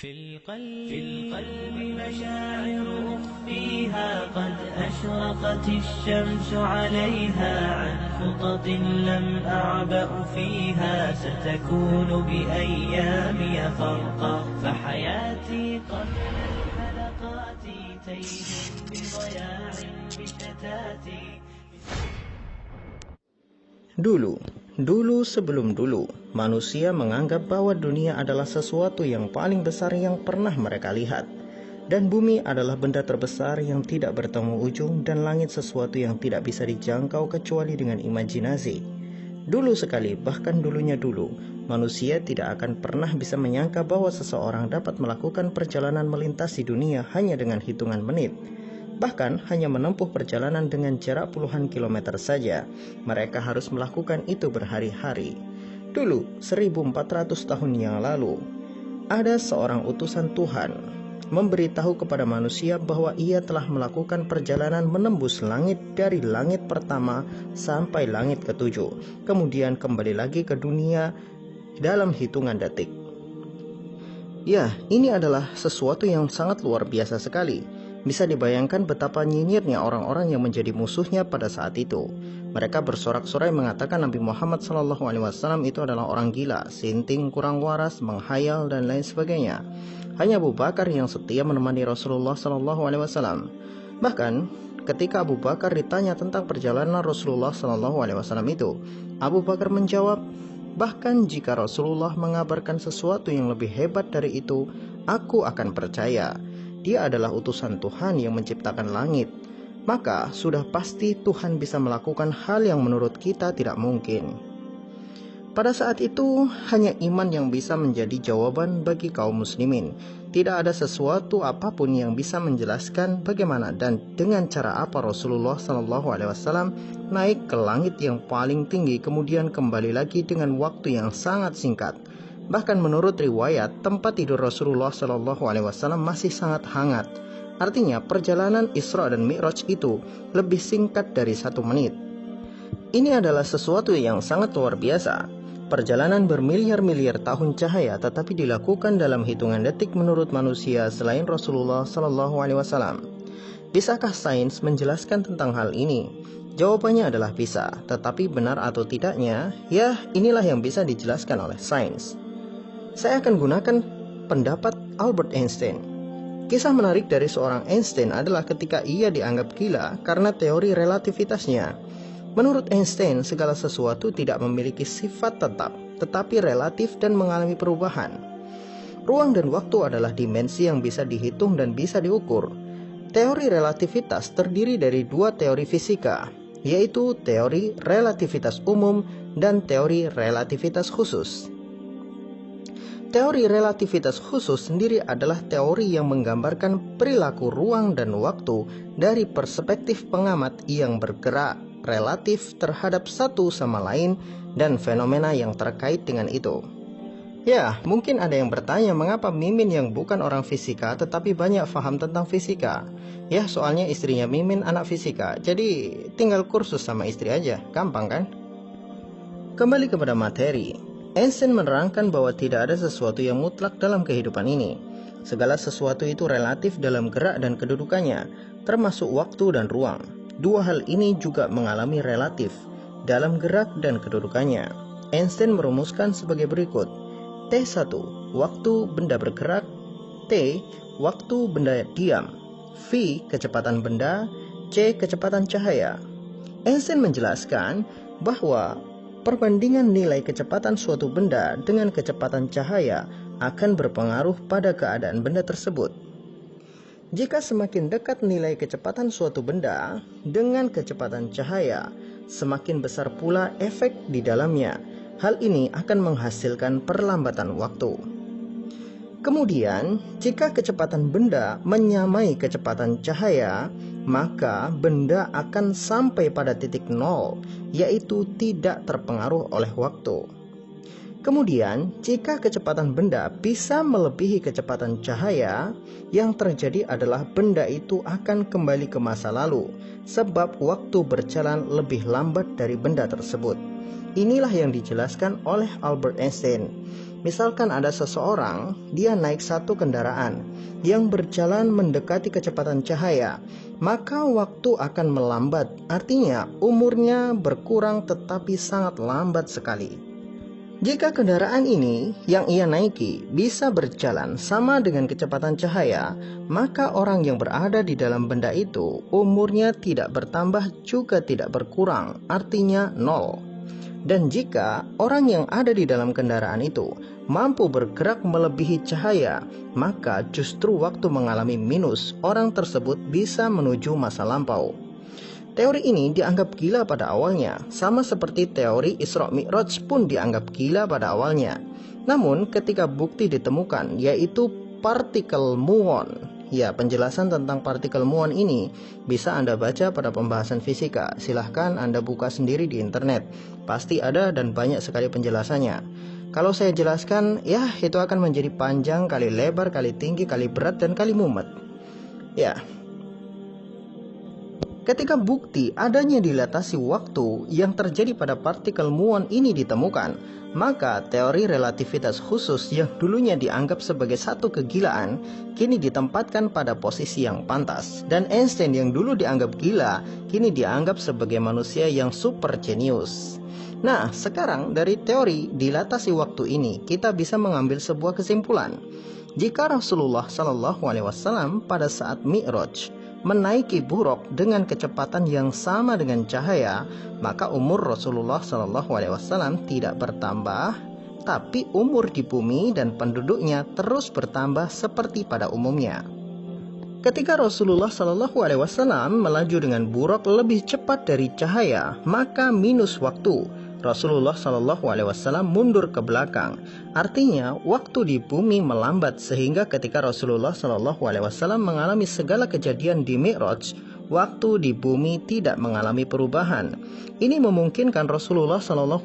في القلب مشاعر أخفيها قد أشرقت الشمس عليها عن خطط لم أعبأ فيها ستكون بأيامي فرقا فحياتي قبل الحلقات تيه بضياع بشتاتي. Dulu sebelum dulu, manusia menganggap bahwa dunia adalah sesuatu yang paling besar yang pernah mereka lihat. Dan bumi adalah benda terbesar yang tidak bertemu ujung, dan langit sesuatu yang tidak bisa dijangkau kecuali dengan imajinasi. Dulu sekali, bahkan dulunya dulu, manusia tidak akan pernah bisa menyangka bahwa seseorang dapat melakukan perjalanan melintasi dunia hanya dengan hitungan menit. Bahkan hanya menempuh perjalanan dengan jarak puluhan kilometer saja, mereka harus melakukan itu berhari-hari. Dulu, 1400 tahun yang lalu, ada seorang utusan Tuhan memberitahu kepada manusia bahwa ia telah melakukan perjalanan menembus langit dari langit pertama sampai langit ketujuh, kemudian kembali lagi ke dunia dalam hitungan detik. Ya, ini adalah sesuatu yang sangat luar biasa sekali. Bisa dibayangkan betapa nyinyirnya orang-orang yang menjadi musuhnya pada saat itu. Mereka bersorak-sorai mengatakan Nabi Muhammad SAW itu adalah orang gila, sinting, kurang waras, menghayal, dan lain sebagainya. Hanya Abu Bakar yang setia menemani Rasulullah SAW. Bahkan ketika Abu Bakar ditanya tentang perjalanan Rasulullah SAW itu, Abu Bakar menjawab, bahkan jika Rasulullah mengabarkan sesuatu yang lebih hebat dari itu, aku akan percaya. Dia adalah utusan Tuhan yang menciptakan langit. Maka sudah pasti Tuhan bisa melakukan hal yang menurut kita tidak mungkin. Pada saat itu hanya iman yang bisa menjadi jawaban bagi kaum muslimin. Tidak ada sesuatu apapun yang bisa menjelaskan bagaimana dan dengan cara apa Rasulullah SAW naik ke langit yang paling tinggi kemudian kembali lagi dengan waktu yang sangat singkat. Bahkan menurut riwayat, tempat tidur Rasulullah SAW masih sangat hangat. Artinya perjalanan Isra dan Mi'raj itu lebih singkat dari 1 menit. Ini adalah sesuatu yang sangat luar biasa. Perjalanan bermiliar-miliar tahun cahaya tetapi dilakukan dalam hitungan detik menurut manusia selain Rasulullah SAW. Bisakah sains menjelaskan tentang hal ini? Jawabannya adalah bisa, tetapi benar atau tidaknya, ya inilah yang bisa dijelaskan oleh sains. Saya akan gunakan pendapat Albert Einstein. Kisah menarik dari seorang Einstein adalah ketika ia dianggap gila karena teori relativitasnya. Menurut Einstein, segala sesuatu tidak memiliki sifat tetap, tetapi relatif dan mengalami perubahan. Ruang dan waktu adalah dimensi yang bisa dihitung dan bisa diukur. Teori relativitas terdiri dari 2 teori fisika, yaitu teori relativitas umum dan teori relativitas khusus. Teori relativitas khusus sendiri adalah teori yang menggambarkan perilaku ruang dan waktu dari perspektif pengamat yang bergerak relatif terhadap satu sama lain dan fenomena yang terkait dengan itu. Ya, mungkin ada yang bertanya mengapa Mimin yang bukan orang fisika tetapi banyak paham tentang fisika. Ya, soalnya istrinya Mimin anak fisika, jadi tinggal kursus sama istri aja, gampang kan? Kembali kepada materi. Einstein menerangkan bahwa tidak ada sesuatu yang mutlak dalam kehidupan ini. Segala sesuatu itu relatif dalam gerak dan kedudukannya, termasuk waktu dan ruang. 2 hal ini juga mengalami relatif dalam gerak dan kedudukannya. Einstein merumuskan sebagai berikut. T1, waktu benda bergerak. T, waktu benda diam. V, kecepatan benda. C, kecepatan cahaya. Einstein menjelaskan bahwa perbandingan nilai kecepatan suatu benda dengan kecepatan cahaya akan berpengaruh pada keadaan benda tersebut. Jika semakin dekat nilai kecepatan suatu benda dengan kecepatan cahaya, semakin besar pula efek di dalamnya. Hal ini akan menghasilkan perlambatan waktu. Kemudian, jika kecepatan benda menyamai kecepatan cahaya, maka benda akan sampai pada titik 0, yaitu tidak terpengaruh oleh waktu. Kemudian, jika kecepatan benda bisa melebihi kecepatan cahaya, yang terjadi adalah benda itu akan kembali ke masa lalu, sebab waktu berjalan lebih lambat dari benda tersebut. Inilah yang dijelaskan oleh Albert Einstein. Misalkan ada seseorang, dia naik satu kendaraan yang berjalan mendekati kecepatan cahaya, maka waktu akan melambat. Artinya umurnya berkurang tetapi sangat lambat sekali. Jika kendaraan ini yang ia naiki bisa berjalan sama dengan kecepatan cahaya, maka orang yang berada di dalam benda itu umurnya tidak bertambah juga tidak berkurang, artinya 0. Dan jika orang yang ada di dalam kendaraan itu mampu bergerak melebihi cahaya, maka justru waktu mengalami minus, orang tersebut bisa menuju masa lampau. Teori ini dianggap gila pada awalnya, sama seperti teori Isra Mi'raj pun dianggap gila pada awalnya. Namun ketika bukti ditemukan, yaitu partikel muon. Ya, penjelasan tentang partikel muon ini bisa Anda baca pada pembahasan fisika. Silahkan Anda buka sendiri di internet. Pasti ada dan banyak sekali penjelasannya. Kalau saya jelaskan, ya itu akan menjadi panjang, kali lebar, kali tinggi, kali berat, dan kali mumet. Ya. Ketika bukti adanya dilatasi waktu yang terjadi pada partikel muon ini ditemukan, maka teori relativitas khusus yang dulunya dianggap sebagai satu kegilaan, kini ditempatkan pada posisi yang pantas. Dan Einstein yang dulu dianggap gila, kini dianggap sebagai manusia yang super jenius. Nah, sekarang dari teori dilatasi waktu ini, kita bisa mengambil sebuah kesimpulan. Jika Rasulullah SAW pada saat Mi'raj menaiki buraq dengan kecepatan yang sama dengan cahaya, maka umur Rasulullah SAW tidak bertambah, tapi umur di bumi dan penduduknya terus bertambah seperti pada umumnya. Ketika Rasulullah SAW melaju dengan buraq lebih cepat dari cahaya, maka minus waktu. Rasulullah SAW mundur ke belakang. Artinya waktu di bumi melambat, sehingga ketika Rasulullah SAW mengalami segala kejadian di Mi'raj, waktu di bumi tidak mengalami perubahan. Ini memungkinkan Rasulullah SAW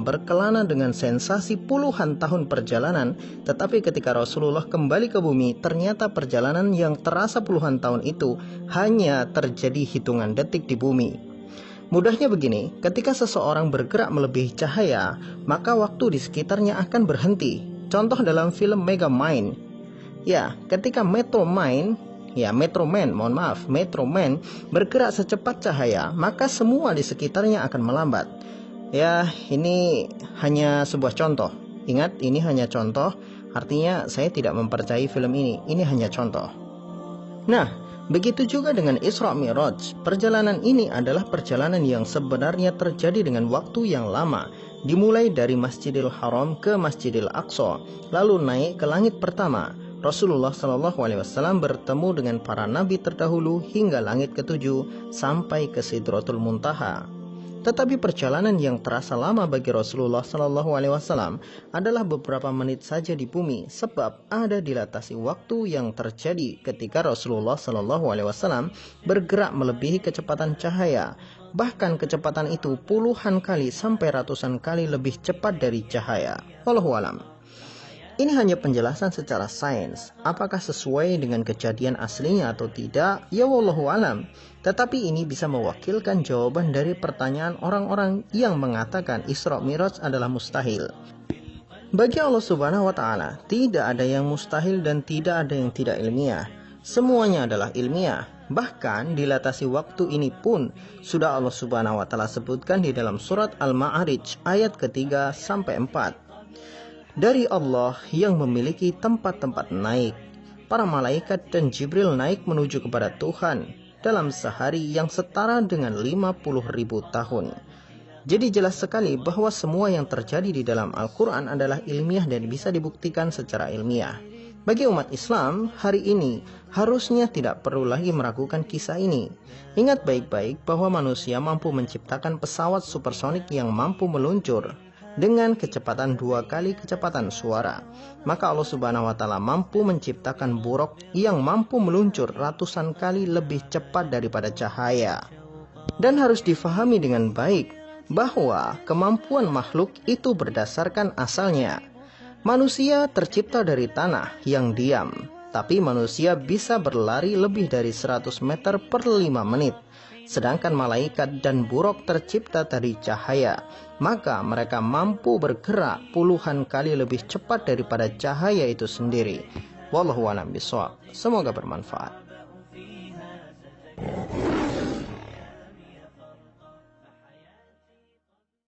berkelana dengan sensasi puluhan tahun perjalanan, tetapi ketika Rasulullah kembali ke bumi, ternyata perjalanan yang terasa puluhan tahun itu hanya terjadi hitungan detik di bumi. Mudahnya begini, ketika seseorang bergerak melebihi cahaya, maka waktu di sekitarnya akan berhenti. Contoh dalam film Megamind. Ya, ketika Metro Man bergerak secepat cahaya, maka semua di sekitarnya akan melambat. Ya, ini hanya sebuah contoh. Ingat, ini hanya contoh, artinya saya tidak mempercayai film ini. Ini hanya contoh. Nah, begitu juga dengan Isra Mi'raj. Perjalanan ini adalah perjalanan yang sebenarnya terjadi dengan waktu yang lama. Dimulai dari Masjidil Haram ke Masjidil Aqsa, lalu naik ke langit pertama. Rasulullah SAW bertemu dengan para nabi terdahulu hingga langit ketujuh sampai ke Sidratul Muntaha. Tetapi perjalanan yang terasa lama bagi Rasulullah SAW adalah beberapa menit saja di bumi, sebab ada dilatasi waktu yang terjadi ketika Rasulullah SAW bergerak melebihi kecepatan cahaya. Bahkan kecepatan itu puluhan kali sampai ratusan kali lebih cepat dari cahaya. Wallahu a'lam. Ini hanya penjelasan secara sains. Apakah sesuai dengan kejadian aslinya atau tidak? Ya wallahu alam. Tetapi ini bisa mewakilkan jawaban dari pertanyaan orang-orang yang mengatakan Isra Mi'raj adalah mustahil. Bagi Allah Subhanahu wa taala, tidak ada yang mustahil dan tidak ada yang tidak ilmiah. Semuanya adalah ilmiah. Bahkan dilatasi waktu ini pun sudah Allah Subhanahu wa taala sebutkan di dalam surat Al-Ma'arij ayat ketiga sampai 4. Dari Allah yang memiliki tempat-tempat naik. Para malaikat dan Jibril naik menuju kepada Tuhan dalam sehari yang setara dengan 50.000 tahun. Jadi jelas sekali bahwa semua yang terjadi di dalam Al-Quran adalah ilmiah dan bisa dibuktikan secara ilmiah. Bagi umat Islam, hari ini harusnya tidak perlu lagi meragukan kisah ini. Ingat baik-baik bahwa manusia mampu menciptakan pesawat supersonik yang mampu meluncur dengan kecepatan 2 kali kecepatan suara. Maka Allah Subhanahu wa taala mampu menciptakan buraq yang mampu meluncur ratusan kali lebih cepat daripada cahaya. Dan harus difahami dengan baik bahwa kemampuan makhluk itu berdasarkan asalnya. Manusia tercipta dari tanah yang diam, tapi manusia bisa berlari lebih dari 100 meter per 5 menit. sedangkan malaikat dan buruk tercipta dari cahaya, maka mereka mampu bergerak puluhan kali lebih cepat daripada cahaya itu sendiri. Wallahu a'lam bishawab. Semoga bermanfaat.